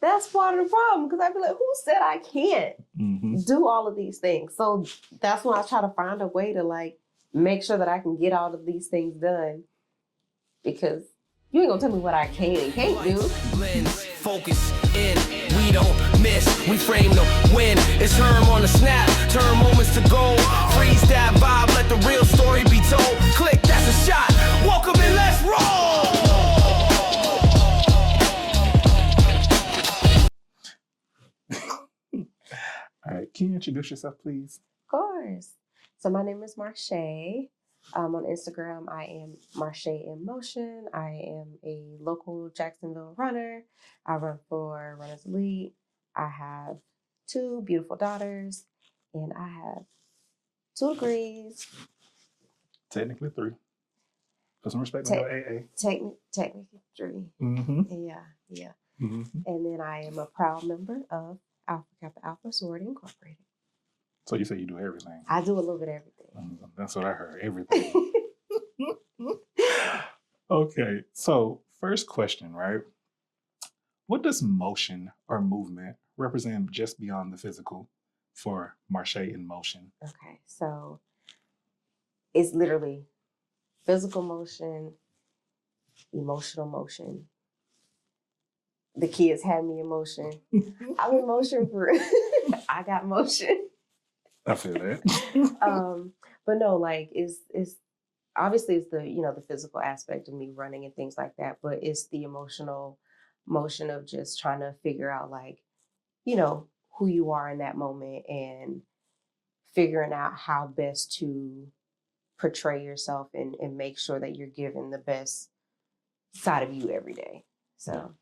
that's part of the problem, because I'd be like, who said I can't do all of these things? So that's when I try to find a way to like make sure that I can get all of these things done, because you ain't gonna tell me what I can and can't do. Lens, focus in, we don't miss, we frame the win. It's Herm on the snap, turn moments to gold. Freeze that vibe, let the real story be told. Click, that's a shot, welcome and let's roll. All right, can you introduce yourself, please? Of course. So my name is Marche. On Instagram, I am Marche In Motion. I am a local Jacksonville runner. I run for Runners Elite. I have 2 beautiful daughters, and I have 2 degrees. Technically 3. Put some respect on your AA. Technically 3. Yeah. And then I am a proud member of Alpha Kappa Alpha Sorority Incorporated. So you say you do everything? I do a little bit of everything. That's what I heard, everything. Okay, so first question, right? What does motion or movement represent just beyond the physical for Marche In Motion? Okay, so it's literally physical motion, emotional motion. The kids have me in motion. I'm in motion for I got motion. I feel that. But no, like it's obviously it's the the physical aspect of me running and things like that, but it's the emotional motion of just trying to figure out like who you are in that moment and figuring out how best to portray yourself and make sure that you're giving the best side of you every day. So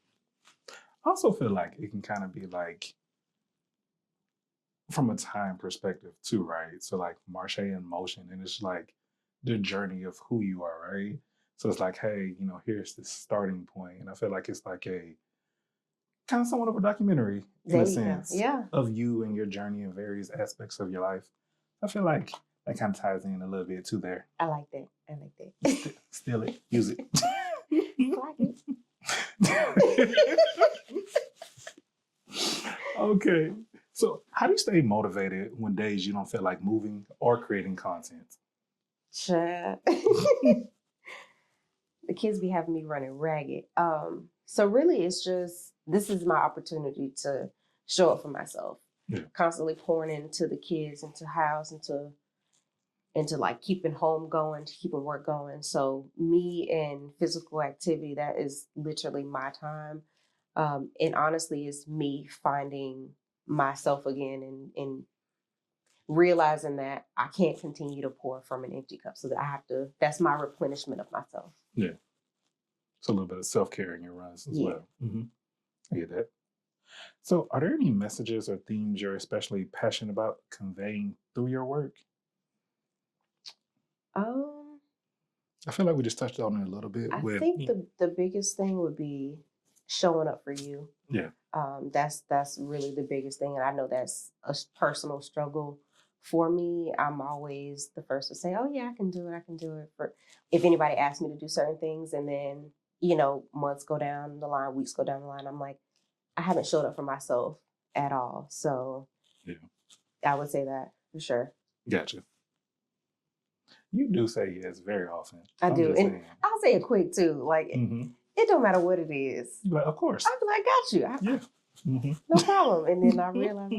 I also feel like it can kind of be like from a time perspective too, right? So like Marche In Motion, and it's like the journey of who you are, right? So it's like, hey, here's the starting point. And I feel like it's like a kind of somewhat of a documentary in a sense of you and your journey in various aspects of your life. I feel like that kind of ties in a little bit too there. I like that. Steal it, use it. Okay. So how do you stay motivated when days you don't feel like moving or creating content? The kids be having me running ragged. So really it's just, this is my opportunity to show up for myself. Yeah. Constantly pouring into the kids, into house, into like keeping home going, keeping work going. So me and physical activity, that is literally my time. And honestly, it's me finding myself again and realizing that I can't continue to pour from an empty cup. So that that's my replenishment of myself. Yeah. It's a little bit of self-care in your runs as well. I get that. So are there any messages or themes you're especially passionate about conveying through your work? I feel like we just touched on it a little bit. I think the biggest thing would be showing up for you. Yeah. That's really the biggest thing. And I know that's a personal struggle for me. I'm always the first to say, oh yeah, I can do it. For if anybody asks me to do certain things, and then, months go down the line, weeks go down the line, I'm like, I haven't showed up for myself at all. So yeah, I would say that for sure. Gotcha. You do say yes very often. I do. And I'll say it quick too. Like, it don't matter what it is. Like, of course. I'll be like, got you. No problem. And then I realize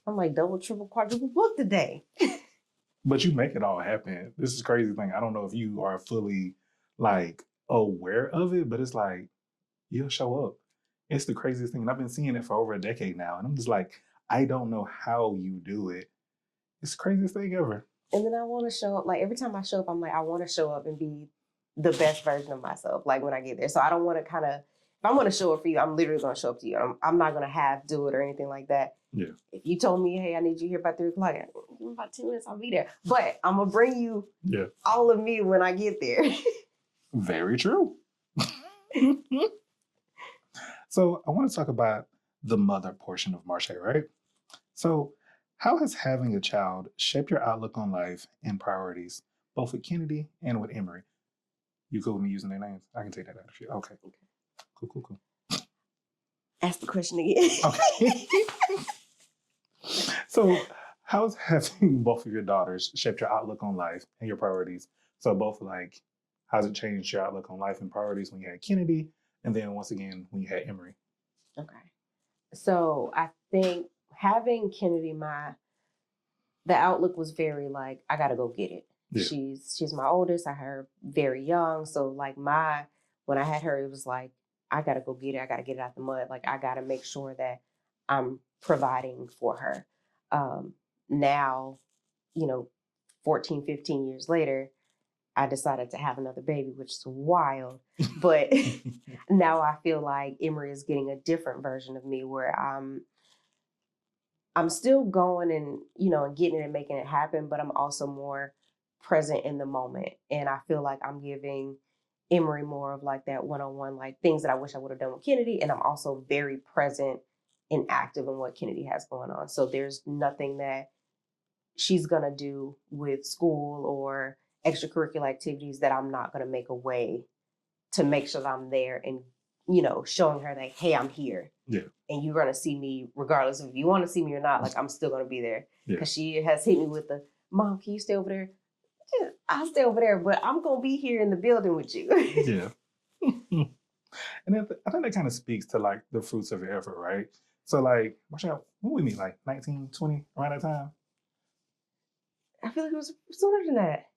I'm like double, triple, quadruple booked today. But you make it all happen. This is a crazy thing. I don't know if you are fully like aware of it, but it's like you'll show up. It's the craziest thing. And I've been seeing it for over a decade now. And I'm just like, I don't know how you do it. It's the craziest thing ever. And then I want to show up. Like every time I show up, I'm like, I want to show up and be the best version of myself. Like when I get there. So I don't want to if I'm going to show up for you, I'm literally going to show up to you. I'm not going to do it or anything like that. Yeah. If you told me, hey, I need you here by 3 o'clock, give me about 10 minutes, I'll be there. But I'm going to bring you all of me when I get there. Very true. So I want to talk about the mother portion of Marche, right? So how has having a child shaped your outlook on life and priorities, both with Kennedy and with Emery? You cool with me using their names? I can take that out of you. Okay. Cool. Ask the question again. Okay. So, how's having both of your daughters shaped your outlook on life and your priorities? So, both like, how's it changed your outlook on life and priorities when you had Kennedy, and then once again when you had Emery? Okay. So I think having Kennedy, the outlook was very like, I gotta go get it. Yeah. She's my oldest. I had her very young. So like when I had her, it was like, I gotta go get it. I gotta get it out the mud. Like I gotta make sure that I'm providing for her. Now, 14, 15 years later, I decided to have another baby, which is wild. But now I feel like Emery is getting a different version of me where I'm still going and getting it and making it happen, but I'm also more present in the moment. And I feel like I'm giving Emery more of like that one-on-one, like things that I wish I would have done with Kennedy. And I'm also very present and active in what Kennedy has going on. So there's nothing that she's gonna do with school or extracurricular activities that I'm not gonna make a way to make sure that I'm there and, showing her that, hey, I'm here. Yeah. And you're gonna see me regardless of if you want to see me or not. Like I'm still gonna be there. Yeah. Because she has hit me with the, Mom, can you stay over there? Yeah, I'll stay over there, but I'm gonna be here in the building with you. Yeah. And then I think that kind of speaks to like the fruits of your effort, right? So like, what we meet, like 19, 20, around that time? I feel like it was sooner than that.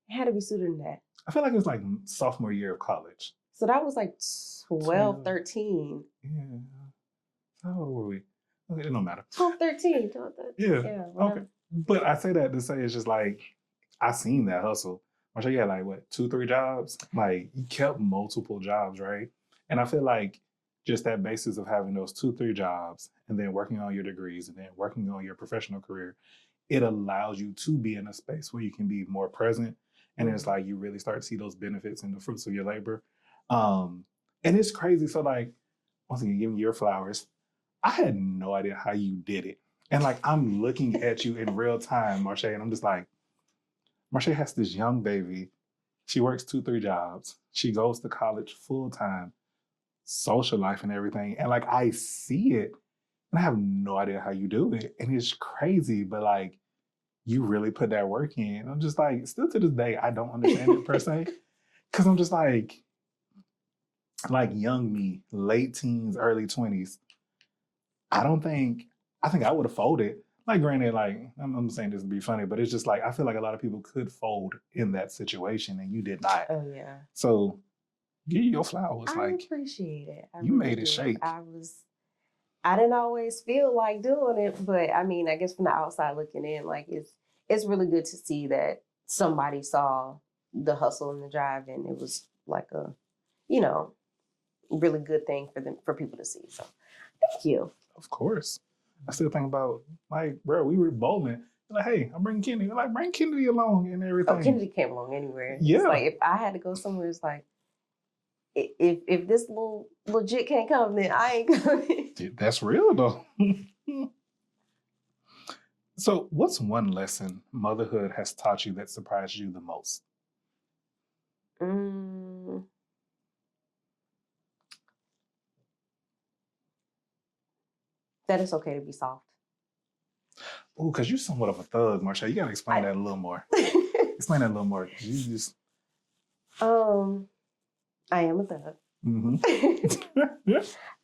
It had to be sooner than that. I feel like it was like sophomore year of college. So that was like 12, 13. Yeah. How old were we? Okay, it don't matter. 12, 13. Yeah. Okay. But I say that to say it's just like, I seen that hustle. I'm sure you had like, what, 2, 3 jobs? Like, you kept multiple jobs, right? And I feel like just that basis of having those 2, 3 jobs and then working on your degrees and then working on your professional career, it allows you to be in a space where you can be more present. And it's like you really start to see those benefits and the fruits of your labor. And it's crazy. So like, once again, giving you your flowers, I had no idea how you did it. And like, I'm looking at you in real time, Marche, and I'm just like, Marche has this young baby. She works 2, 3 jobs. She goes to college full time, social life and everything. And like, I see it and I have no idea how you do it. And it's crazy, but like, you really put that work in. I'm just like, still to this day, I don't understand it per se. Cause I'm just like young me, late teens, early 20s. I think I would have folded. Like, granted, like, I'm saying this to be funny, but it's just like, I feel like a lot of people could fold in that situation and you did not. Oh, yeah. So, give you your flowers. I appreciate it. You made it shake. I didn't always feel like doing it, but I mean, I guess from the outside looking in, like, it's really good to see that somebody saw the hustle and the drive, and it was like a, really good thing for people to see. So, thank you. Of course. I still think about, like, bro, we were bowling. Like, hey, I'm bringing Kennedy. Like, bring Kennedy along and everything. Oh, Kennedy came along anywhere. Yeah. It's like, if I had to go somewhere, it's like, if this little legit can't come, then I ain't coming. That's real, though. So, what's one lesson motherhood has taught you that surprised you the most? That it's okay to be soft. Oh, because you're somewhat of a thug, Marcia. You got to explain that a little more. Explain that a little more. You just... I am a thug. Mm-hmm.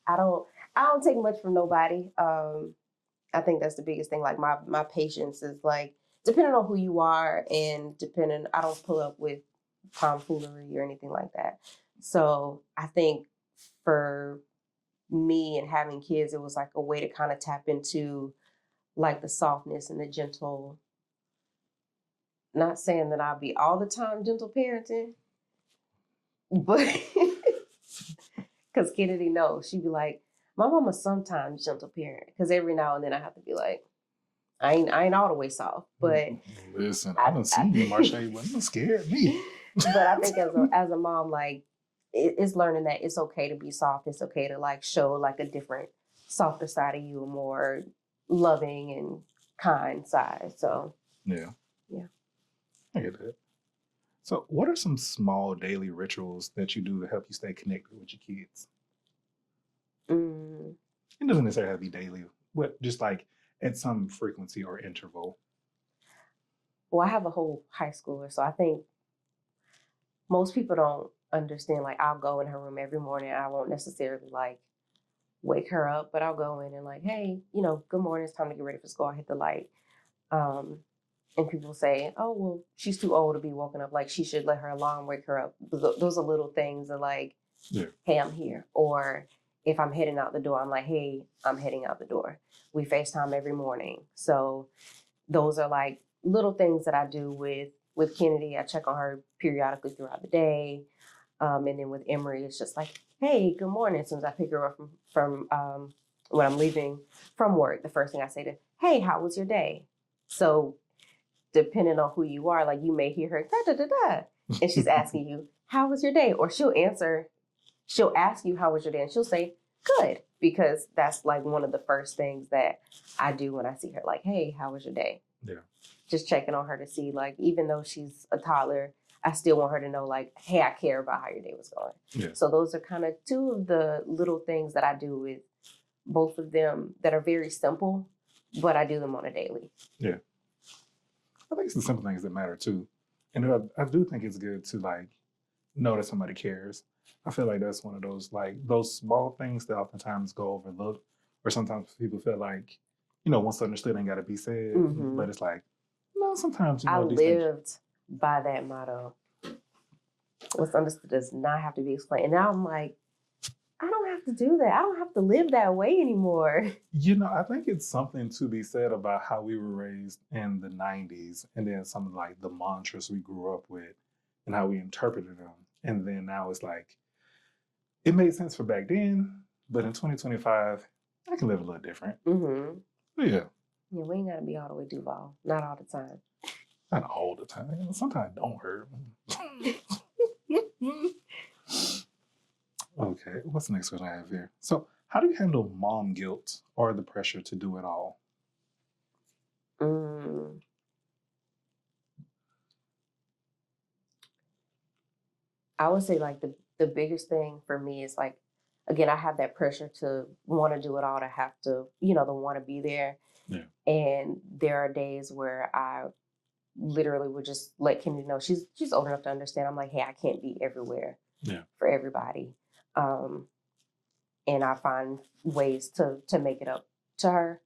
I don't take much from nobody. I think that's the biggest thing. Like my patience is like, depending on who you are and I don't pull up with tomfoolery or anything like that. So I think for me and having kids, it was like a way to kind of tap into like the softness and the gentle, not saying that I'll be all the time gentle parenting, but because Kennedy knows, she'd be like, my mama's sometimes gentle parent, because every now and then I have to be like, I ain't all the way soft, but listen, I don't see you, Marcia. You wasn't scared me. But I think as a mom, like it's learning that it's okay to be soft. It's okay to like show like a different, softer side of you, a more loving and kind side. So yeah, I get that. So, what are some small daily rituals that you do to help you stay connected with your kids? It doesn't necessarily have to be daily, but just like at some frequency or interval. Well, I have a whole high schooler, so I think most people don't understand. Like, I'll go in her room every morning. I won't necessarily like wake her up, but I'll go in and like, hey, good morning. It's time to get ready for school. I'll hit the light. And people say, oh, well, she's too old to be woken up. Like, she should let her alarm wake her up. Those are little things that like, hey, I'm here. Or if I'm heading out the door, I'm like, hey, I'm heading out the door. We FaceTime every morning. So those are like little things that I do with Kennedy. I check on her periodically throughout the day. And then with Emery, it's just like, hey, good morning. As soon as I pick her up from when I'm leaving from work, the first thing I say to, hey, how was your day? So depending on who you are, like you may hear her da da da da, and she's asking you, how was your day? Or she'll ask you, how was your day? And she'll say, good, because that's like one of the first things that I do when I see her, like, hey, how was your day? Yeah. Just checking on her to see, like, even though she's a toddler, I still want her to know, like, hey, I care about how your day was going. Yeah. So those are kind of two of the little things that I do with both of them that are very simple, but I do them on a daily. Yeah. I think it's the simple things that matter too. And I do think it's good to like know that somebody cares. I feel like that's one of those like those small things that oftentimes go overlooked, or sometimes people feel like, once understood ain't gotta be said. Mm-hmm. But it's like, no, sometimes I these lived things... by that motto. What's understood does not have to be explained. And now I'm like, I don't have to do that. I don't have to live that way anymore. I think it's something to be said about how we were raised in the 90s and then some of like the mantras we grew up with and how we interpreted them. And then now it's like, it made sense for back then, but in 2025, I can live a little different. Mm-hmm. But yeah. Yeah, we ain't got to be all the way Duval. Not all the time. Not all the time. Sometimes it don't hurt. Okay, what's the next question I have here? So, how do you handle mom guilt or the pressure to do it all? I would say like the biggest thing for me is like, again, I have that pressure to want to do it all, to have to, to want to be there. Yeah. And there are days where I literally would just let Kennedy know she's old enough to understand. I'm like, hey, I can't be everywhere for everybody. And I find ways to make it up to her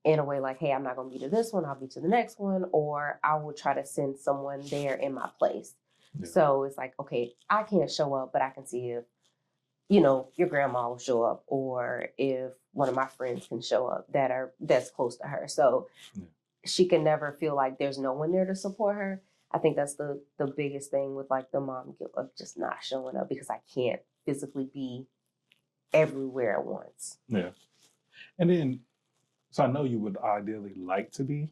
in a way like, hey, I'm not going to be to this one, I'll be to the next one, or I will try to send someone there in my place. Yeah. So it's like, okay, I can't show up, but I can see if, your grandma will show up, or if one of my friends can show up that's close to her. So she can never feel like there's no one there to support her. I think that's the biggest thing with like the mom guilt of just not showing up, because I can't physically be everywhere at once. Yeah. And then, so I know you would ideally like to be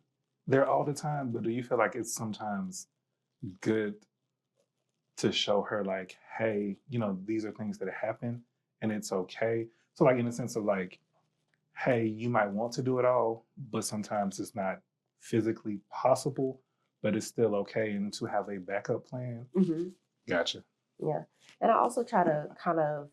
there all the time, but do you feel like it's sometimes good to show her like, hey, these are things that happen and it's okay? So like in the sense of like, hey, you might want to do it all, but sometimes it's not physically possible, but it's still okay, and to have a backup plan. Mm-hmm. Gotcha. Yeah. And I also try to kind of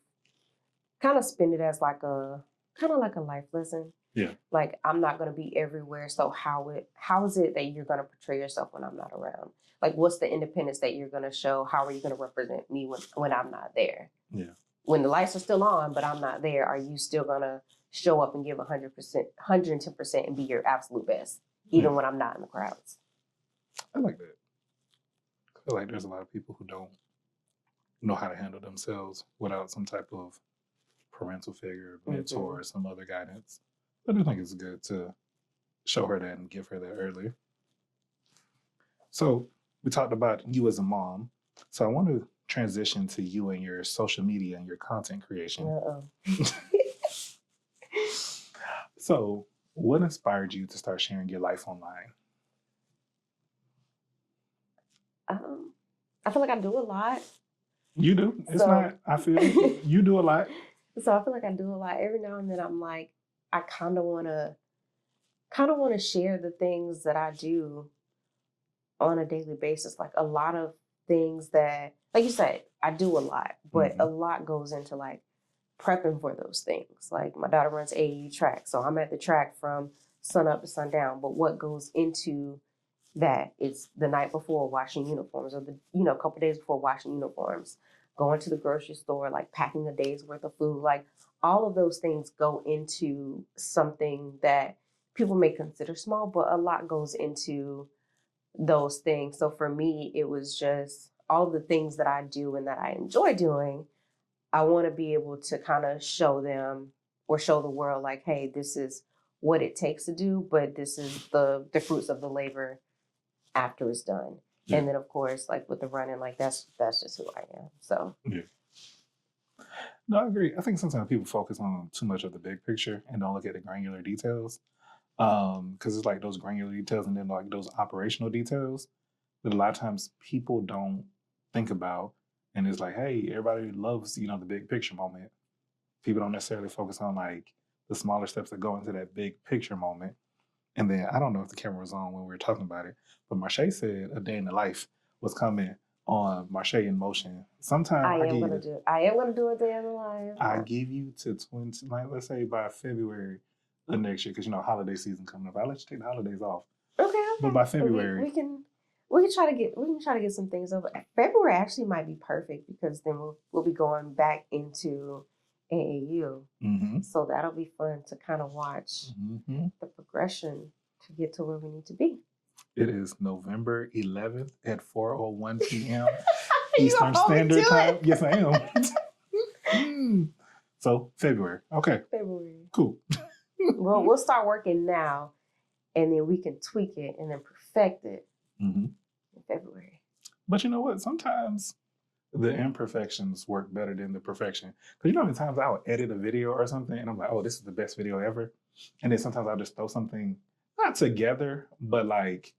spin it as like a life lesson. Yeah. Like, I'm not going to be everywhere. So how is it that you're going to portray yourself when I'm not around? Like, what's the independence that you're going to show? How are you going to represent me when I'm not there? Yeah. When the lights are still on, but I'm not there, are you still going to show up and give 100%, 110% and be your absolute best, even when I'm not in the crowds? I like that. I feel like there's a lot of people who don't know how to handle themselves without some type of parental figure, mentor, or some other guidance. I do think it's good to show her that and give her that early. So we talked about you as a mom. So I want to transition to you and your social media and your content creation. So what inspired you to start sharing your life online? I feel like I do a lot. You do. I feel you do a lot. So I feel like I do a lot. Every now and then I'm like, I kind of want to share the things that I do on a daily basis. Like a lot of things that, like you said, I do a lot, but a lot goes into like prepping for those things. Like my daughter runs AAU track, so I'm at the track from sun up to sundown. But what goes into that is the night before washing uniforms, or a couple days before washing uniforms, going to the grocery store, like packing a day's worth of food. Like all of those things go into something that people may consider small, but a lot goes into those things. So for me, it was just all of the things that I do and that I enjoy doing. I want to be able to kind of show them or show the world like, hey, this is what it takes to do, but this is the fruits of the labor after it's done. Yeah. And then of course, like with the running, like that's just who I am. So yeah. No, I agree. I think sometimes people focus on too much of the big picture and don't look at the granular details. Because it's like those granular details and then like those operational details that a lot of times people don't think about. And it's like, hey, everybody loves, the big picture moment. People don't necessarily focus on like the smaller steps that go into that big picture moment. And then I don't know if the camera was on when we were talking about it, but Marche said a day in the life was coming on Marche in Motion. Sometime I am gonna do a day in the life. I give you to 20, like let's say by February of next year, because holiday season coming up. I'll let you take the holidays off. Okay. But by February, we can try to get some things over. February actually might be perfect because then we'll be going back into AAU. Mm-hmm. So that'll be fun to kind of watch the progression to get to where we need to be. It is November 11th at 4:01 p.m. Eastern Standard Time. Yes, I am. So February. Okay. February. Cool. Well, we'll start working now, and then we can tweak it and then perfect it in February. But you know what? Sometimes the imperfections work better than the perfection. Because how many times I'll edit a video or something, and I'm like, oh, this is the best video ever. And then sometimes I'll just throw something, not together, but like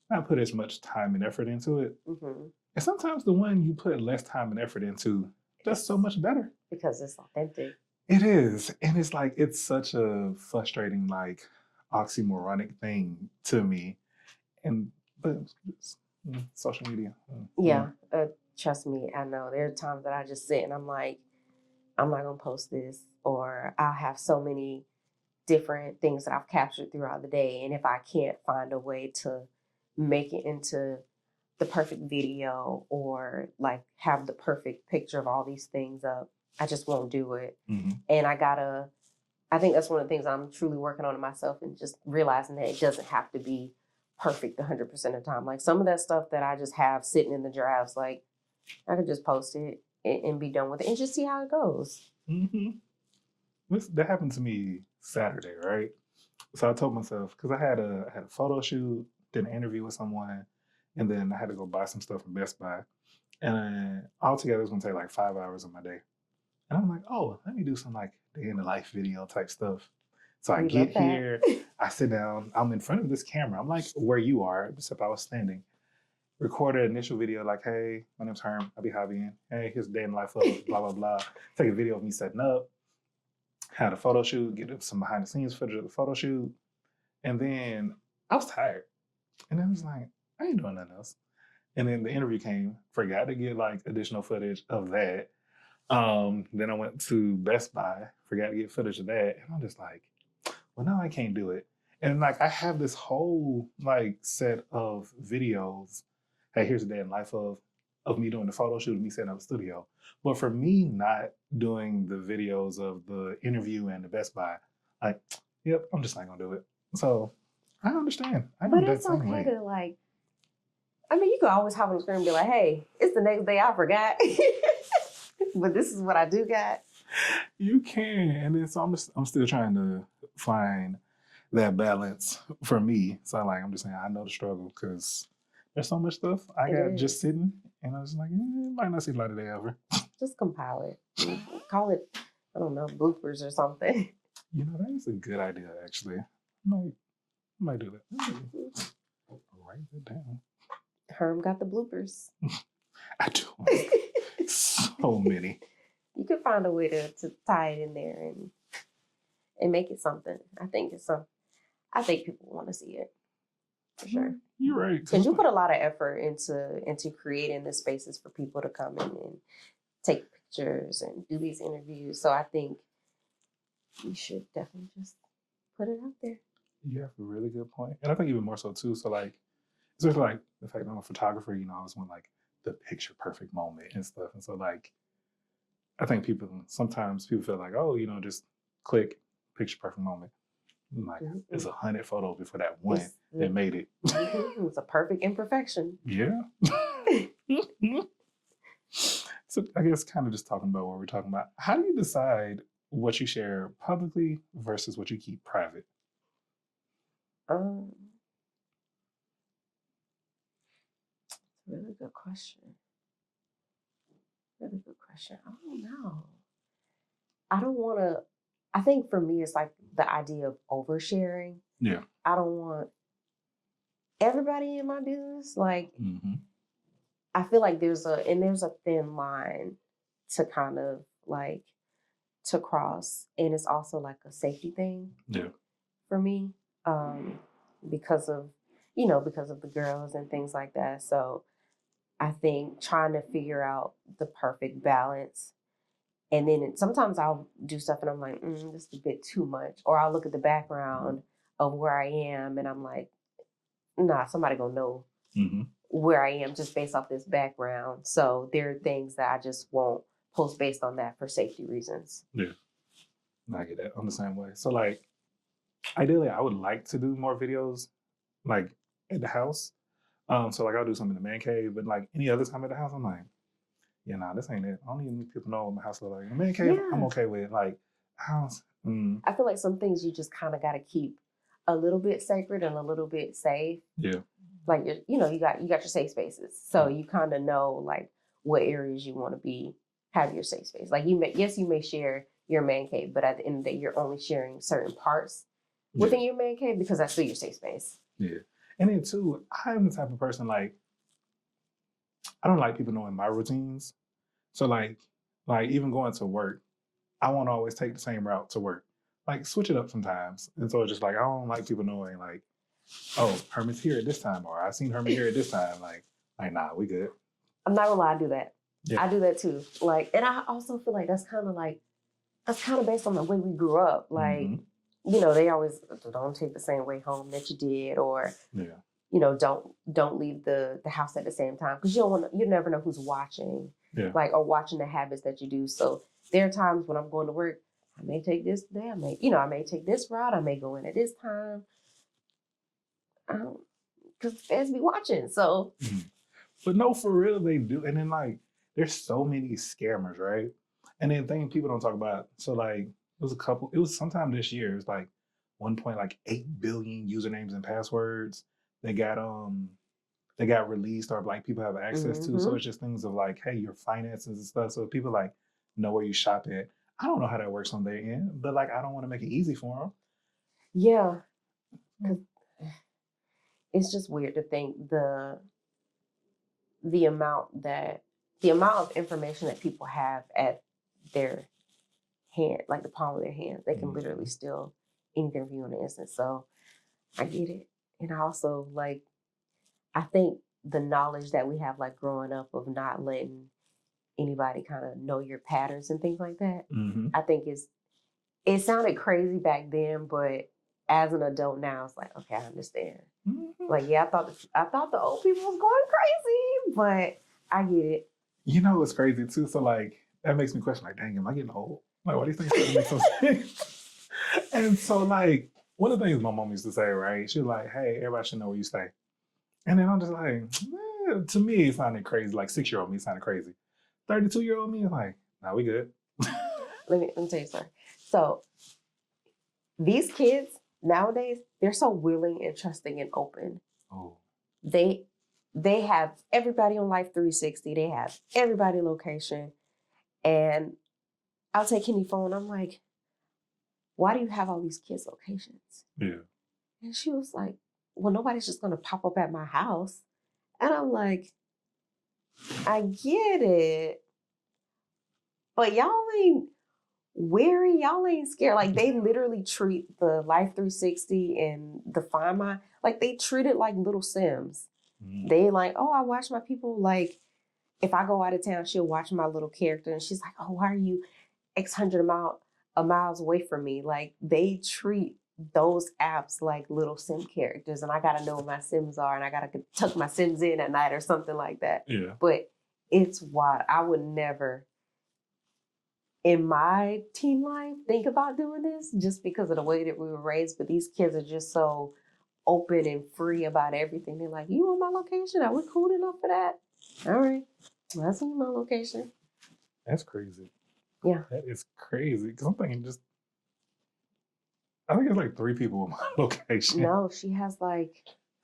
not put as much time and effort into it. Mm-hmm. And sometimes the one you put less time and effort into, that's so much better. Because it's authentic. It is. And it's like, it's such a frustrating, like, oxymoronic thing to me. But social media. Yeah. Trust me, I know. There are times that I just sit and I'm like, I'm not going to post this. Or I'll have so many different things that I've captured throughout the day. And if I can't find a way to make it into the perfect video or like have the perfect picture of all these things up, I just won't do it. Mm-hmm. And I think that's one of the things I'm truly working on in myself, and just realizing that it doesn't have to be perfect 100% of the time. Like some of that stuff that I just have sitting in the drafts, like I could just post it and be done with it and just see how it goes. Mm-hmm. That happened to me Saturday, right? So I told myself, because I had a photo shoot, did an interview with someone, and then I had to go buy some stuff from Best Buy. And altogether, it was going to take like 5 hours of my day. And I'm like, oh, let me do some like day in the life video type stuff. So I get here, I sit down, I'm in front of this camera. I'm like where you are, except I was standing. Recorded an initial video like, hey, my name's Herm, I'll be hobbying. Hey, here's a day in the life of blah, blah, blah. Take a video of me setting up. Had a photo shoot, get some behind the scenes footage of the photo shoot. And then I was tired. And then I was like, I ain't doing nothing else. And then the interview came, forgot to get like additional footage of that. Then I went to Best Buy, forgot to get footage of that. And I'm just like, well, now I can't do it. And like, I have this whole like set of videos. Hey, here's a day in life of me doing the photo shoot and me setting up the studio. But for me not doing the videos of the interview and the Best Buy, like, yep, I'm just not gonna do it. So I understand. But it's okay to like, I mean, you can always hop on the screen and be like, hey, it's the next day, I forgot. But this is what I do got. You can. And then so I'm still trying to find that balance for me. So I'm just saying, I know the struggle because there's so much stuff I got just sitting, and I was like, it might not see the light of day ever. Just compile it. Call it, I don't know, bloopers or something. That is a good idea, actually. I might do that. Write it down. Herm got the bloopers. I do. So many. You could find a way to tie it in there and make it something. I think people want to see it. For sure. You're right. Because you put a lot of effort into creating the spaces for people to come in and take pictures and do these interviews. So I think we should definitely just put it out there. You have a really good point. And I think even more so too. So like, especially like the fact that I'm a photographer, I always want like the picture perfect moment and stuff. And so like, I think sometimes people feel like, oh, just click picture perfect moment. Like it's 100 photos before that one that made it. It's a perfect imperfection. Yeah. So I guess kind of just talking about what we're talking about. How do you decide what you share publicly versus what you keep private? Really good question. Really good question. I don't know. I don't want to. I think for me, it's like the idea of oversharing. Yeah. I don't want everybody in my business. Like, I feel like there's a thin line to kind of like to cross, and it's also like a safety thing. Yeah. For me, because of the girls and things like that. So I think trying to figure out the perfect balance. And then sometimes I'll do stuff and I'm like, this is a bit too much. Or I'll look at the background of where I am and I'm like, nah, somebody gonna know where I am just based off this background. So there are things that I just won't post based on that for safety reasons. Yeah. I get that. I'm the same way. So like, ideally, I would like to do more videos like at the house. So like I'll do something in the man cave, but like any other time at the house, I'm like, yeah, nah, this ain't it. I don't even need people to know what my house look like. The man cave, I'm okay with. Like house. I feel like some things you just kind of got to keep a little bit sacred and a little bit safe. Yeah. Like you got your safe spaces, so you kind of know like what areas you want to have your safe space. Like you may share your man cave, but at the end of the day, you're only sharing certain parts within your man cave because that's still your safe space. Yeah. And then too, I'm the type of person like, I don't like people knowing my routines. So like even going to work, I won't always take the same route to work. Like switch it up sometimes. And so it's just like, I don't like people knowing like, oh, Herman's here at this time, or I've seen Herman here at this time. Like nah, we good. I'm not gonna lie, I do that. Yeah. I do that too. Like, and I also feel like that's kind of based on the way we grew up. Like, they always don't take the same way home that you did, or don't leave the house at the same time because you never know who's watching, like, or watching the habits that you do. So there are times when I'm going to work, I may take this day, I may take this route, I may go in at this time, because fans be watching. So, but no, for real, they do. And then like, there's so many scammers, right? And then things people don't talk about. So like, it was sometime this year. It was like 1.8 billion usernames and passwords that got released or like people have access to. So it's just things of like, hey, your finances and stuff. So people like know where you shop at. I don't know how that works on their end, but like, I don't want to make it easy for them. Yeah. It's just weird to think the amount of information that people have at their hand, like the palm of their hand. They can literally steal anything from you in an instant. So I get it. And I also I think the knowledge that we have like growing up of not letting anybody kind of know your patterns and things like that, I think it sounded crazy back then, but as an adult now, it's like, okay, I understand. Like, yeah, I thought the old people was going crazy, but I get it. It's crazy too. So like, that makes me question, like, dang, am I getting old? Like, why do you think it makes so sense? And so like, one of the things my mom used to say, right? She was like, hey, everybody should know where you stay. And then I'm just like, to me, it sounded crazy. Like 6-year-old me sounded crazy. 32-year-old me is like, nah, we good. Let me tell you something. So these kids nowadays, they're so willing and trusting and open. Oh. They have everybody on Life 360. They have everybody location. And I'll take Kenny's phone. I'm like, why do you have all these kids' locations? Yeah. And she was like, well, nobody's just going to pop up at my house. And I'm like, I get it. But y'all ain't weary. Y'all ain't scared. Like, they literally treat the Life 360 and the Find My, like, they treat it like little Sims. They like, oh, I watch my people, like, if I go out of town, she'll watch my little character and she's like, oh, why are you X hundred miles away from me? Like they treat those apps like little sim characters, and I gotta know what my sims are, and I gotta tuck my sims in at night or something like that. Yeah. But it's wild. I would never in my teen life think about doing this just because of the way that we were raised. But these kids are just so open and free about everything. They're like, you on my location? Are we cool enough for that? All right. Well, that's on my location. That's crazy. Yeah. That is crazy. Because I'm thinking I think it's like 3 people with my location. No, she has like,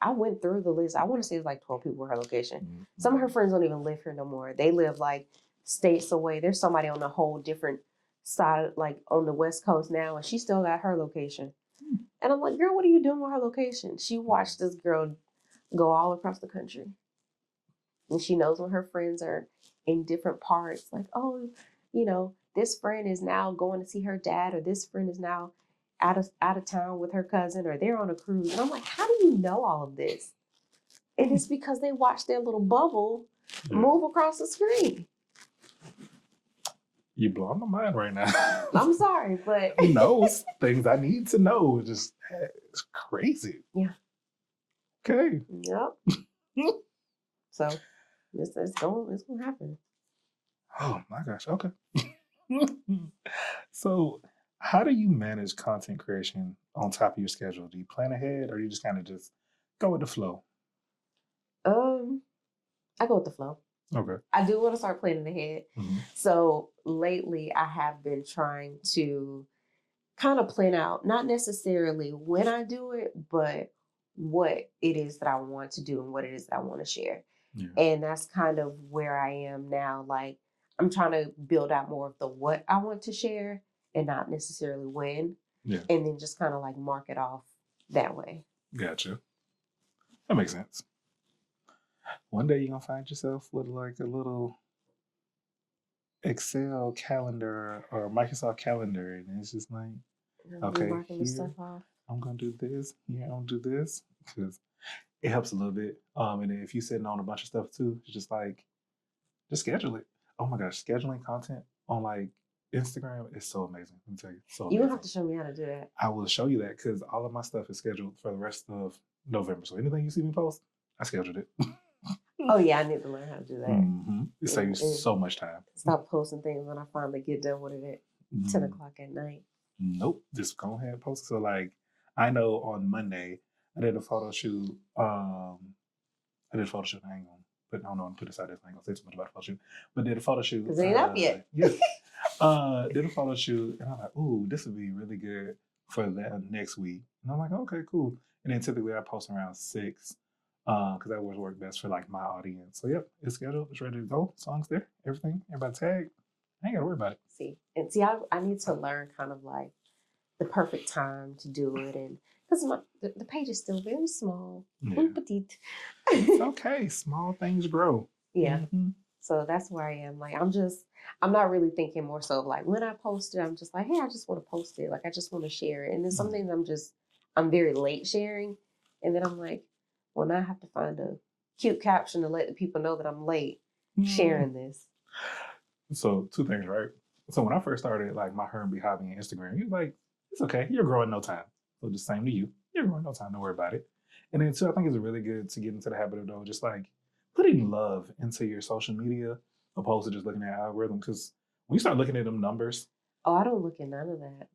I went through the list. I want to say it's like 12 people with her location. Mm-hmm. Some of her friends don't even live here no more. They live like states away. There's somebody on a whole different side, like on the West Coast now, and she still got her location. And I'm like, girl, what are you doing with her location? She watched this girl go all across the country. And she knows when her friends are in different parts, like, oh, you know, this friend is now going to see her dad, or this friend is now out of town with her cousin, or they're on a cruise. And I'm like, how do you know all of this? And it's because they watch their little bubble move across the screen. You're blowing my mind right now. I'm sorry, but Who knows things I need to know? Just it's crazy. Yeah. Okay. Yep. So it's gonna happen. Oh my gosh. Okay. So how do you manage content creation on top of your schedule? Do you plan ahead, or do you just kind of just go with the flow? I go with the flow. Okay. I do want to start planning ahead. Mm-hmm. So lately I have been trying to kind of plan out, not necessarily when I do it, but what it is that I want to do and what it is that I want to share. Yeah. And that's kind of where I am now. Like I'm trying to build out more of the what I want to share and not necessarily when. Yeah. And then just kind of like mark it off that way. Gotcha. That makes sense. One day you're going to find yourself with like a little Excel calendar or Microsoft calendar, and it's just like, okay, marking the stuff off. I'm going to do this. Here, I'm going to do this. Because it helps a little bit. And then if you're sitting on a bunch of stuff too, it's just like, just schedule it. Oh my gosh, scheduling content on like Instagram is so amazing. Let me tell you. So You don't amazing. have to show me how to do that. I will show you that because all of my stuff is scheduled for the rest of November. So anything you see me post, I scheduled it. Oh yeah, I need to learn how to do that. Mm-hmm. It saves so much time. Stop posting things when I finally get done with it at 10 Mhm. o'clock at night. Nope. Just go ahead and post. So like I know on Monday I did a photo shoot. I did a photo shoot. I ain't gonna put I don't know I'm put aside this. I ain't gonna say too much about the photo shoot. But did a photo shoot. Because it ain't up yet. Yeah. Did a photo shoot and I'm like, ooh, this would be really good for that next week. And I'm like, okay, cool. And then typically I post around 6. Because that always work best for like my audience. So yep, it's scheduled, it's ready to go. Songs there, everything, everybody tagged. I ain't gotta worry about it. See, I need to learn kind of like the perfect time to do it, and because the page is still very small, Yeah. petite. It's okay. Small things grow. Yeah. Mm-hmm. So that's where I am. Like I'm not really thinking more so of like when I post it, I'm just like, hey, I just want to post it. Like I just want to share it. And then some things I'm very late sharing, and then I'm like, well, now I have to find a cute caption to let the people know that I'm late sharing this. So 2 things, right? So when I first started like my Herm hobby on Instagram, he was like, it's okay, you're growing no time. So the same to you. You're growing no time, don't worry about it. And then 2, I think it's really good to get into the habit of though, just like putting love into your social media opposed to just looking at algorithm. Because when you start looking at them numbers, Oh, I don't look at none of that.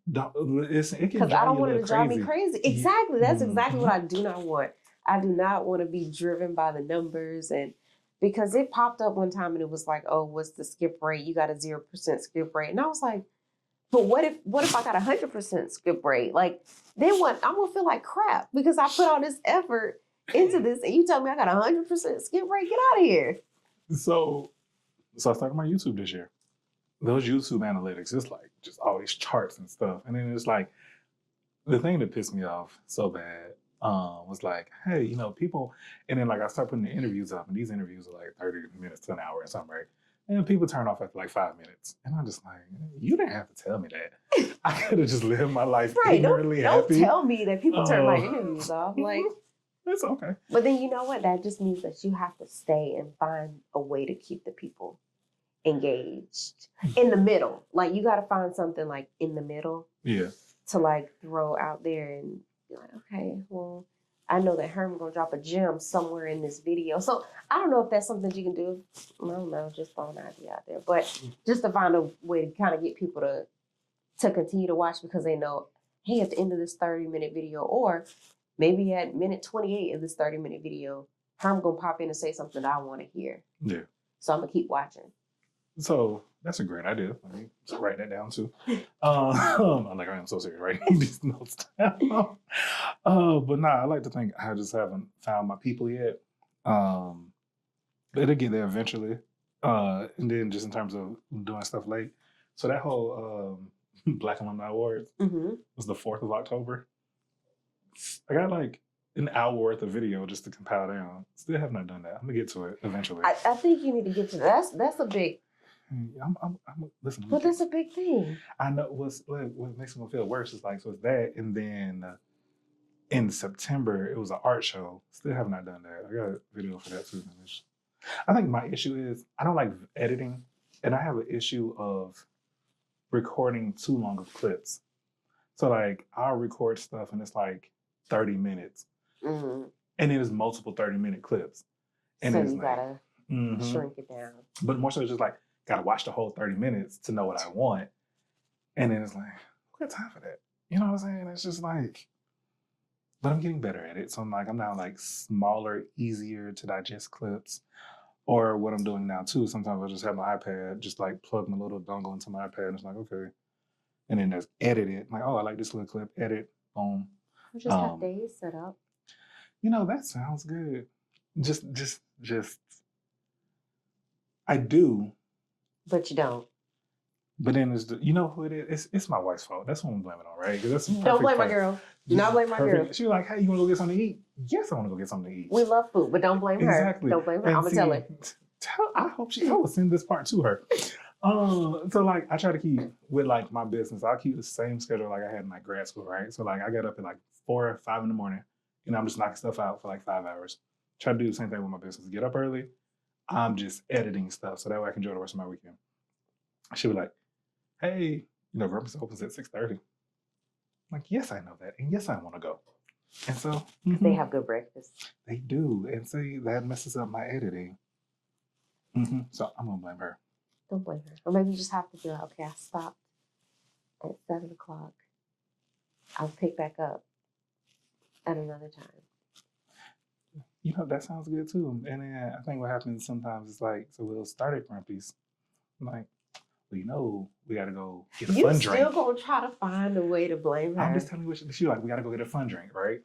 it can Because I don't want it to drive me crazy. crazy. Exactly. That's exactly Mhm. what I do not want. I do not want to be driven by the numbers, and because it popped up one time and it was like, oh, what's the skip rate? You got a 0% skip rate. And I was like, but what if I got 100% skip rate? Like then what? I'm gonna feel like crap because I put all this effort into this and you tell me I got 100% skip rate. Get out of here. So I started my YouTube this year. Those YouTube analytics, it's like just all these charts and stuff. And then it's like, the thing that pissed me off so bad was like, hey, you know, people, and then like I start putting the interviews up, and these interviews are like 30 minutes to an hour or something, right? And people turn off after like 5 minutes. And I'm just like, you didn't have to tell me that. I could have just lived my life Right. ignorantly Don't happy. tell me that people turn my interviews off. Like, It's okay. But then you know what? That just means that you have to stay and find a way to keep the people engaged in the middle. Like you got to find something like in the middle. Yeah. To like throw out there and be like, okay, well, I know that Herm gonna drop a gem somewhere in this video. So I don't know if that's something you can do. I don't know, just throw an idea out there. But just to find a way to kind of get people to continue to watch because they know, hey, at the end of this 30-minute video, or maybe at minute 28 of this 30-minute video, Herm gonna pop in and say something that I want to hear. Yeah. So I'm gonna keep watching. So that's a great idea. Let me just write that down too. I'm like, I am so serious writing these notes down. But nah, I like to think I just haven't found my people yet. It'll get there eventually. And then just in terms of doing stuff late. So that whole Black Alumni Awards was the 4th of October. I got like an hour worth of video just to compile down. Still have not done that. I'm gonna get to it eventually. I think you need to get to that. That's a big. I'm listen. But that's a big thing. I know what makes me feel worse is like, so it's that, and then in September it was an art show. Still have not done that. I got a video for that too. I think my issue is I don't like editing, and I have an issue of recording too long of clips. So like I'll record stuff and it's like 30 minutes, and then there's multiple 30-minute clips, and so it's you like, gotta shrink it down. But more so, it's just like gotta watch the whole 30 minutes to know what I want, and then it's like, we got time for that. You know what I'm saying? It's just like, but I'm getting better at it. So I'm now like smaller, easier to digest clips. Or what I'm doing now too, sometimes I just have my iPad, just like plug my little dongle into my iPad and it's like, okay. And then there's edit it. Like, oh, I like this little clip, edit, boom. You just have days set up. You know, that sounds good. Just I do. But you don't. But then you know who it is? It's my wife's fault. That's what I'm blaming on, right? That's don't blame my girl. Do not blame my girl. She was like, hey, you want to go get something to eat? Yes, I want to go get something to eat. We love food, but don't blame her. Don't blame her. I'm going to tell her. I hope I will send this part to her. So like I try to keep with like my business. I'll keep the same schedule like I had in like grad school, right? So like I get up at like 4 or 5 in the morning, and I'm just knocking stuff out for like 5 hours. Try to do the same thing with my business. Get up early. I'm just editing stuff so that way I can enjoy the rest of my weekend. She'll be like, hey, Grumpy's opens at 6:30. I'm like, yes, I know that, and yes, I want to go. And so they have good breakfast. They do, and see that messes up my editing. So I'm gonna blame her. Don't blame her. Or maybe you just have to be like, okay, I stopped at 7 o'clock. I'll pick back up at another time. That sounds good too. And then I think what happens sometimes is like, so we'll start at Grumpy's. I'm like, well, we gotta go get a fun drink. You still gonna try to find a way to blame her. I'm just telling you what she like, we gotta go get a fun drink, right?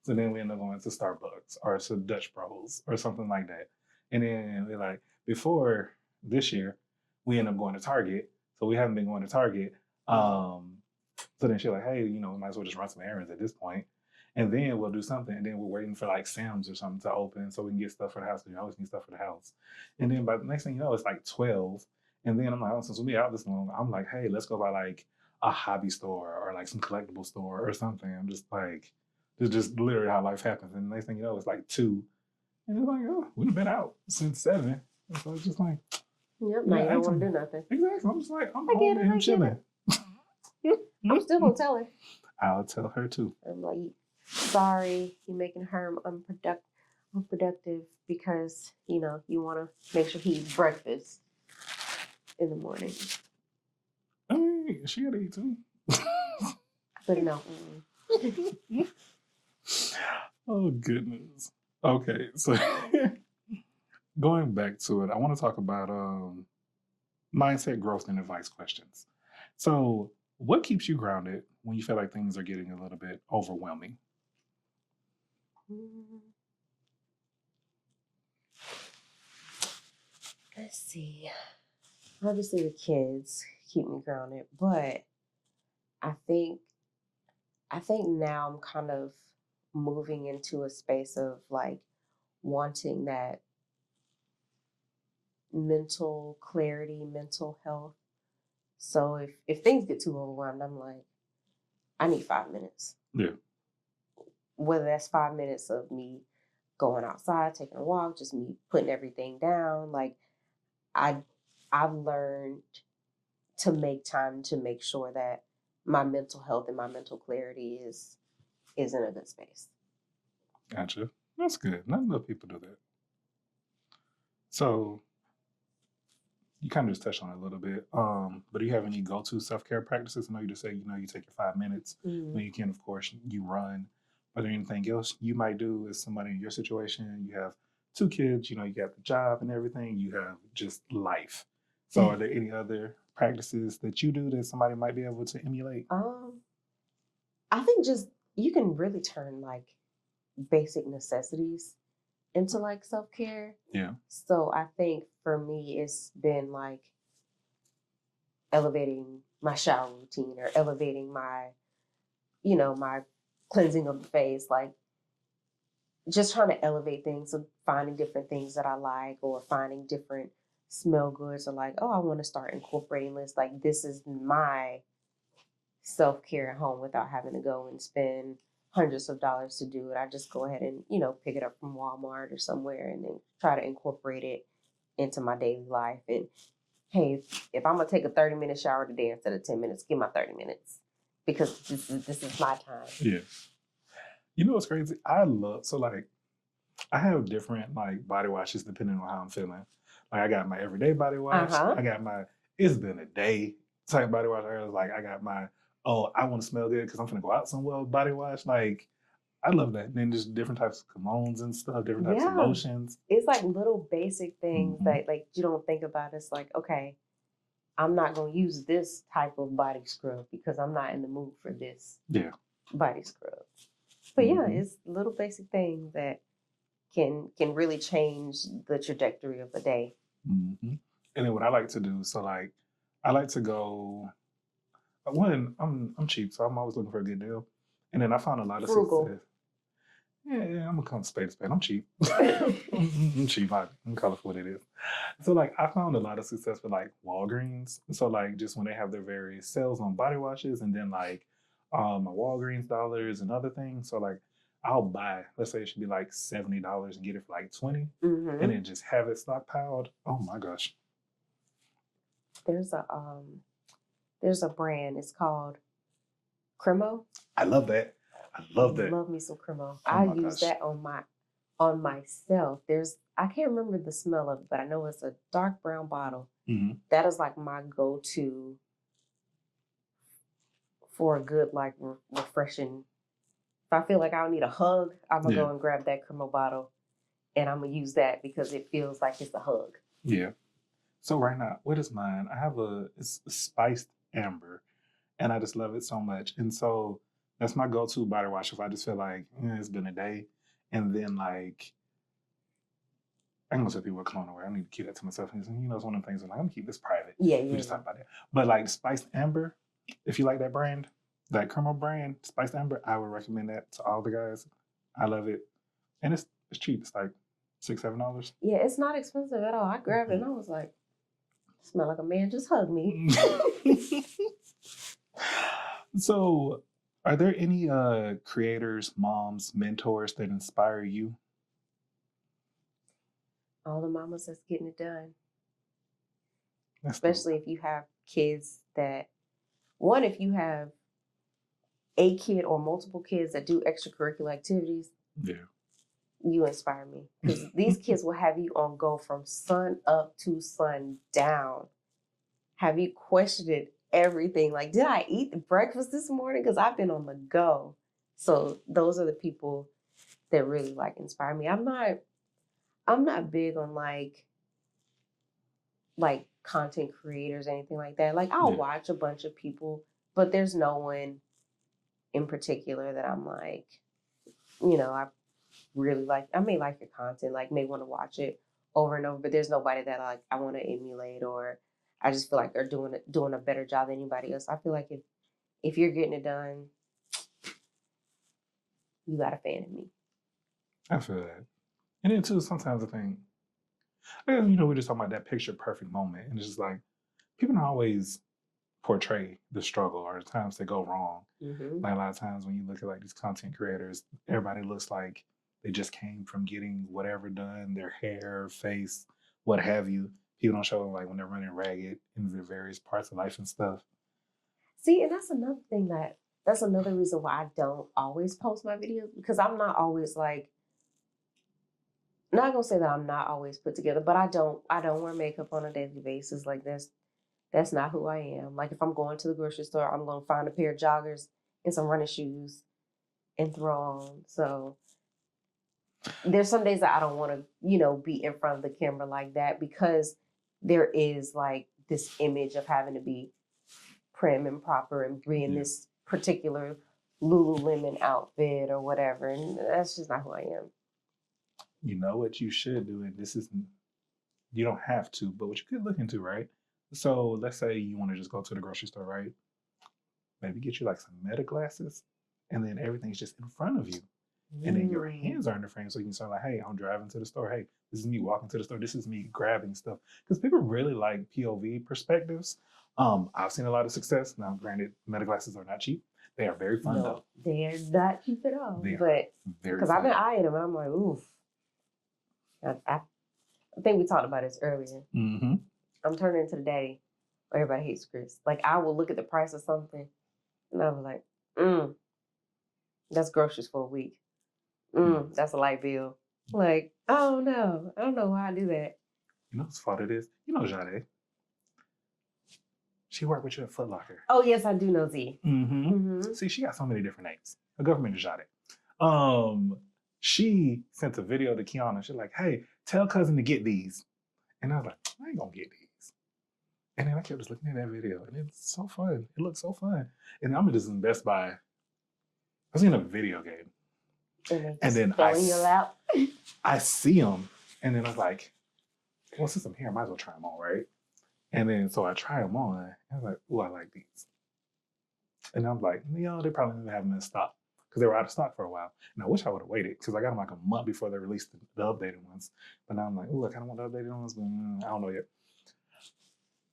So then we end up going to Starbucks or to Dutch Bros or something like that. And then we're like, before this year, we end up going to Target. So we haven't been going to Target. So then she's like, hey, we might as well just run some errands at this point. And then we'll do something. And then we're waiting for like Sam's or something to open so we can get stuff for the house. We always need stuff for the house. And then by the next thing you know, it's like 12. And then I'm like, oh, since we'll be out this long, I'm like, hey, let's go by like a hobby store or like some collectible store or something. I'm just like, it's just literally how life happens. And the next thing you know, it's like 2. And it's like, oh, we've been out since 7. And so it's just like, yep, now you don't want to do nothing. Exactly. I'm just like, I'm home and I'm chilling. I'm still going to tell her. I'll tell her too. I'm like, sorry, you're making Herm unproductive because, you want to make sure he eats breakfast in the morning. I mean, she got to eat too. But no. Oh, goodness. Okay, so going back to it, I want to talk about mindset growth and advice questions. So what keeps you grounded when you feel like things are getting a little bit overwhelming? Let's see. Obviously the kids keep me grounded, but I think now I'm kind of moving into a space of like wanting that mental clarity, mental health. So if things get too overwhelmed, I'm like, I need 5 minutes. Yeah. whether that's 5 minutes of me going outside, taking a walk, just me putting everything down. Like I I've learned to make time to make sure that my mental health and my mental clarity is in a good space. Gotcha. That's good. Not enough people do that. So you kind of just touched on it a little bit. But do you have any go-to self-care practices? I know you just say, you take your 5 minutes. When you can, of course, you run. But there anything else you might do as somebody in your situation? You have 2 kids, you got the job and everything. You have just life. So are there any other practices that you do that somebody might be able to emulate? I think just you can really turn like basic necessities into like self-care. Yeah. So I think for me it's been like elevating my shower routine or elevating my my cleansing of the face, like just trying to elevate things, so finding different things that I like or finding different smell goods, or like, oh, I want to start incorporating this, like this is my self-care at home without having to go and spend hundreds of dollars to do it. I just go ahead and pick it up from Walmart or somewhere and then try to incorporate it into my daily life. And hey, if I'm gonna take a 30-minute shower today instead of 10 minutes, give my 30 minutes because this is my time. Yeah. You know what's crazy? I have different like body washes depending on how I'm feeling. Like I got my everyday body wash. I got my it's been a day type body wash. I got my I want to smell good because I'm gonna go out somewhere with body wash. Like I love that. And then just different types of colognes and stuff, different types of lotions. It's like little basic things that like you don't think about. It's like, okay, I'm not gonna use this type of body scrub because I'm not in the mood for this body scrub. But yeah, it's little basic things that can really change the trajectory of the day. And then what I like to do, so like I like to go. One, I'm cheap, so I'm always looking for a good deal. And then I found a lot of success. Yeah, I'm gonna come spade to spade. I'm cheap. I'm cheap. I'm call it for what it is. So like I found a lot of success with like Walgreens. So like just when they have their various sales on body washes, and then like my Walgreens dollars and other things. So like I'll buy, let's say it should be like $70 and get it for like 20, and then just have it stockpiled. Oh my gosh. There's a brand. It's called Cremo. I love that. I love that. Love me some Cremo. I use that on myself. I can't remember the smell of it, but I know it's a dark brown bottle. That is like my go-to for a good like refreshing. If I feel like I need a hug, I'm gonna go and grab that Cremo bottle, and I'm gonna use that because it feels like it's a hug. Yeah. So right now, what is mine? I have it's spiced amber, and I just love it so much. And so that's my go-to body wash if I just feel like it's been a day. And then like, I ain't gonna say people are clone away. I need to keep that to myself. And it's one of the things I'm like, I'm gonna keep this private. We just talk about that. But like spiced amber, if you like that brand, that Cremo brand, spiced amber, I would recommend that to all the guys. I love it. And it's cheap. It's like $6-7. Yeah, it's not expensive at all. I grabbed it and I was like, smell like a man, just hug me. So, are there any creators, moms, mentors that inspire you? All the mamas that's getting it done. That's especially cool. If you have kids if you have a kid or multiple kids that do extracurricular activities, you inspire me. Because these kids will have you on go from sun up to sun down. Have you questioned everything? Like, did I eat breakfast this morning? Because I've been on the go. So those are the people that really like inspire me. I'm not big on like content creators or anything like that. Like I'll watch a bunch of people, but there's no one in particular that I'm like, I really like. I may like your content, like may want to watch it over and over, but there's nobody that I want to emulate, or I just feel like they're doing a better job than anybody else. I feel like if you're getting it done, you got a fan in me. I feel that. And then too, sometimes I think, we're just talking about that picture perfect moment. And it's just like, people don't always portray the struggle or the times that go wrong. Mm-hmm. Like a lot of times when you look at like these content creators, everybody looks like they just came from getting whatever done, their hair, face, what have you. People don't show like when they're running ragged in the various parts of life and stuff. See, and that's another reason why I don't always post my videos, because I'm not always like, not gonna say that I'm not always put together, but I don't wear makeup on a daily basis. Like that's not who I am. Like if I'm going to the grocery store, I'm gonna find a pair of joggers and some running shoes and throw on. So there's some days that I don't want to, be in front of the camera like that, because there is like this image of having to be prim and proper and be in this particular Lululemon outfit or whatever. And that's just not who I am. You know what you should do, and this is, you don't have to, but what you could look into, right? So let's say you want to just go to the grocery store, right? Maybe get you like some meta glasses, and then everything's just in front of you. And then your hands are in the frame, so you can start like, hey, I'm driving to the store. Hey, this is me walking to the store. This is me grabbing stuff. Because people really like POV perspectives. I've seen a lot of success. Now, granted, meta glasses are not cheap. They are very fun, though. They're not cheap at all. They but because I've been eyeing them, and I'm like, oof. I think we talked about this earlier. Mm-hmm. I'm turning into the daddy. Everybody hates Chris. Like, I will look at the price of something, and I was like, that's groceries for a week. That's a light bill. Like, oh no, I don't know why I do that. You know whose fault it is? You know Jade. She worked with you at Foot Locker. Oh yes, I do know Z. Mm-hmm. See, she got so many different names. Her government is Jade. She sent a video to Kiana. She's like, hey, tell cousin to get these. And I was like, I ain't gonna get these. And then I kept just looking at that video, and it's so fun. It looks so fun. And I'm just in Best Buy. I was in a video game. And then I see them, and then I was like, well, since I'm here, I might as well try them on, right? And then so I try them on, and I was like, oh, I like these. And I'm like, they probably didn't have them in stock, because they were out of stock for a while. And I wish I would have waited, because I got them like a month before they released the updated ones. But now I'm like, oh, I kind of want the updated ones, but I don't know yet.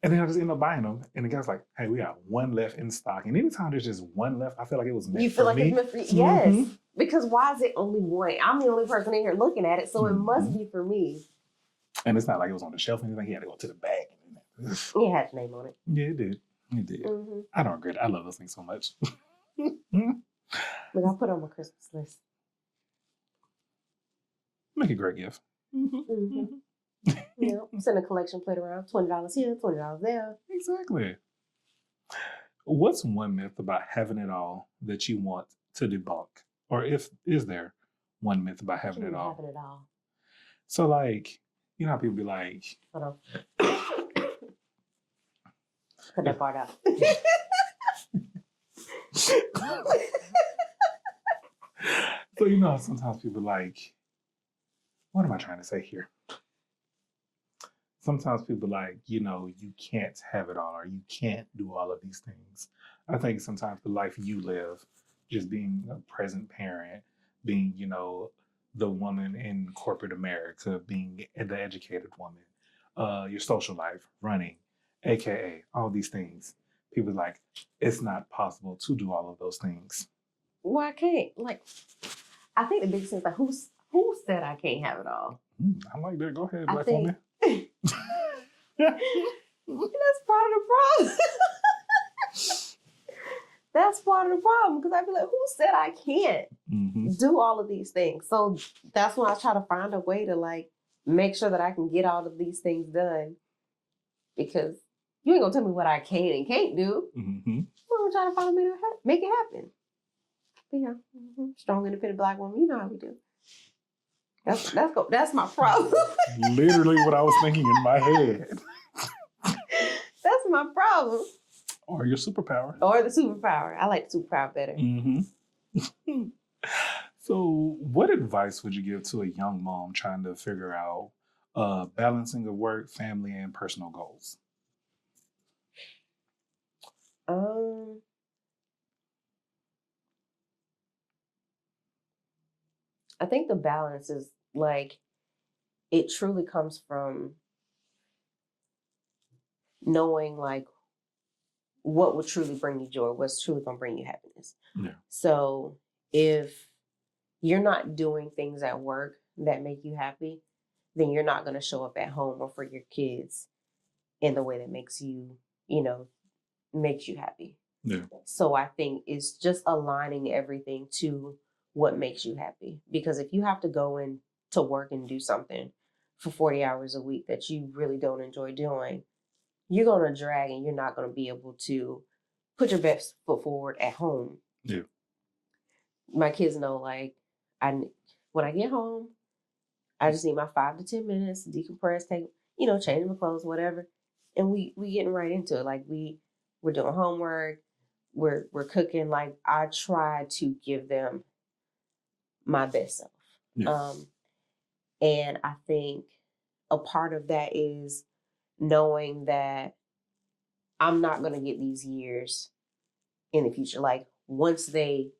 And then I just ended up buying them. And the guy's like, hey, we got one left in stock. And anytime there's just one left, I feel like it was meant for me. You feel like it's meant for you? Yes. Because why is it only one? I'm the only person in here looking at it, so it must be for me. And it's not like it was on the shelf or anything. He had to go to the bag. It had his name on it. Yeah, it did. It did. I don't regret it. I love those things so much. Look, I'll put it on my Christmas list. Make a great gift. Send a collection plate around. $20 here, $20 there. Exactly. What's one myth about having it all that you want to debunk? Or is there one myth about having it all? Having it all. So like, you know how people be like, hold on. Put that part out. So you know, sometimes people like, what am I trying to say here? Sometimes people like, you can't have it all, or you can't do all of these things. I think sometimes the life you live, just being a present parent, being, the woman in corporate America, being the educated woman, your social life, running, AKA, all these things. People like, it's not possible to do all of those things. Well, I can't. Like, I think the biggest thing is like, who said I can't have it all? I like that. Go ahead, Black woman. That's part of the problem. That's part of the problem, because I'd be like, who said I can't do all of these things? So that's when I try to find a way to like make sure that I can get all of these things done, because you ain't gonna tell me what I can and can't do. I'm gonna try to find a way to make it happen. But yeah, strong, independent Black woman. You know how we do. That's my problem. Literally what I was thinking in my head. That's my problem. Or your superpower. Or the superpower. I like the superpower better. So what advice would you give to a young mom trying to figure out balancing of work, family, and personal goals? I think the balance is like, it truly comes from knowing like what will truly bring you joy, what's truly going to bring you happiness. Yeah. So if you're not doing things at work that make you happy, then you're not going to show up at home or for your kids in the way that makes you, makes you happy. Yeah. So I think it's just aligning everything to what makes you happy. Because if you have to go in to work and do something for 40 hours a week that you really don't enjoy doing, you're going to drag and you're not going to be able to put your best foot forward at home. Yeah. My kids know, like, when I get home, I just need my 5 to 10 minutes to decompress, take, change my clothes, whatever. And we getting right into it. Like we're doing homework, we're cooking. Like I try to give them my best self. Yeah. And I think a part of that is knowing that I'm not going to get these years in the future. Like once they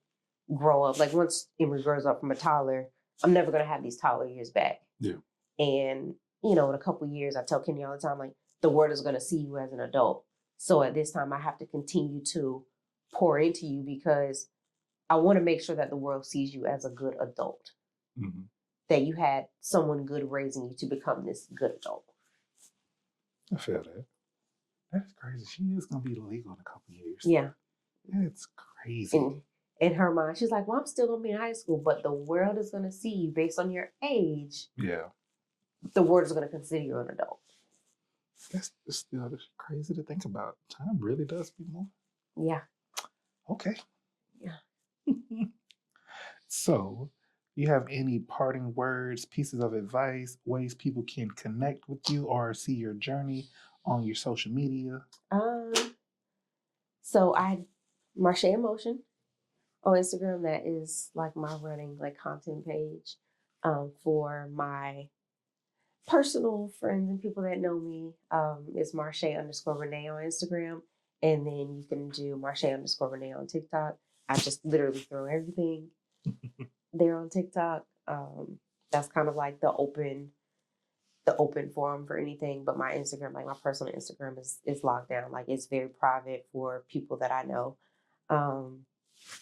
grow up, like once Emery grows up from a toddler, I'm never going to have these toddler years back. Yeah. And, in a couple of years, I tell Kenny all the time, like the world is going to see you as an adult. So at this time, I have to continue to pour into you because I want to make sure that the world sees you as a good adult. Mm-hmm. That you had someone good raising you to become this good adult. I feel that. That's crazy. She is going to be legal in a couple of years. Yeah. It's crazy. And in her mind, she's like, well, I'm still going to be in high school, but the world is going to see you based on your age. Yeah. The world is going to consider you an adult. That's still crazy to think about. Time really does be moving. Yeah. Okay. Yeah. So, you have any parting words, pieces of advice, ways people can connect with you or see your journey on your social media? So I Marche In Motion on Instagram. That is like my running like content page for my personal friends and people that know me. Is Marche_Renee on Instagram. And then you can do Marche_Renee on TikTok. I just literally throw everything there on TikTok. That's kind of like the open forum for anything. But my Instagram, like my personal Instagram is locked down. Like it's very private for people that I know.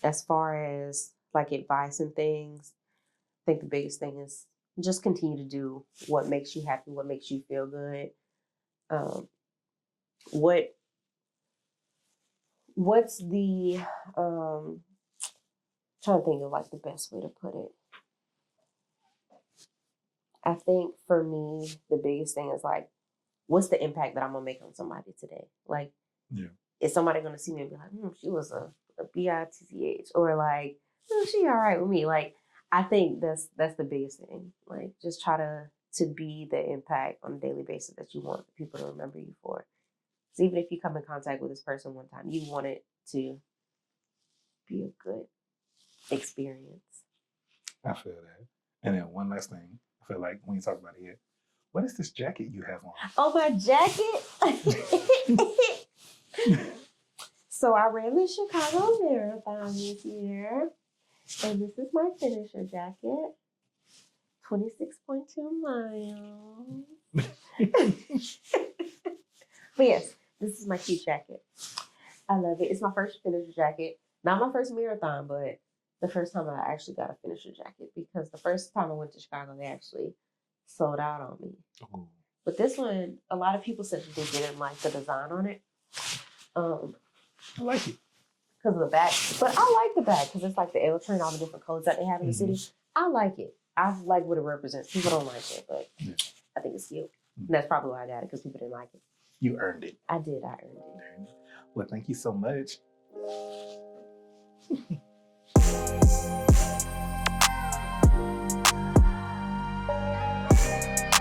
As far as like advice and things, I think the biggest thing is just continue to do what makes you happy, what makes you feel good. What's the trying to think of like the best way to put it. I think for me, the biggest thing is like, what's the impact that I'm gonna make on somebody today? Like, Yeah. Is somebody gonna see me and be like, she was a bitch, or like, she all right with me? Like, I think that's the biggest thing. Like, just try to be the impact on a daily basis that you want people to remember you for. So even if you come in contact with this person one time, you want it to be a good experience. I feel that. And then one last thing, I feel like when you talk about it, what is this jacket you have on? Oh, my jacket? So I ran the Chicago Marathon this year, and this is my finisher jacket. 26.2 miles. But yes, this is my cute jacket. I love it. It's my first finisher jacket. Not my first marathon, but the first time I actually got a finisher jacket, because the first time I went to Chicago, they actually sold out on me. Ooh. But this one, a lot of people said that they didn't like the design on it. I like it. Because of the back. But I like the back because it's like the L train, all the different colors that they have in the city. I like it. I like what it represents. People don't like it, but I think it's cute. And that's probably why I got it, because people didn't like it. You earned it. I did. I earned it. Well, thank you so much.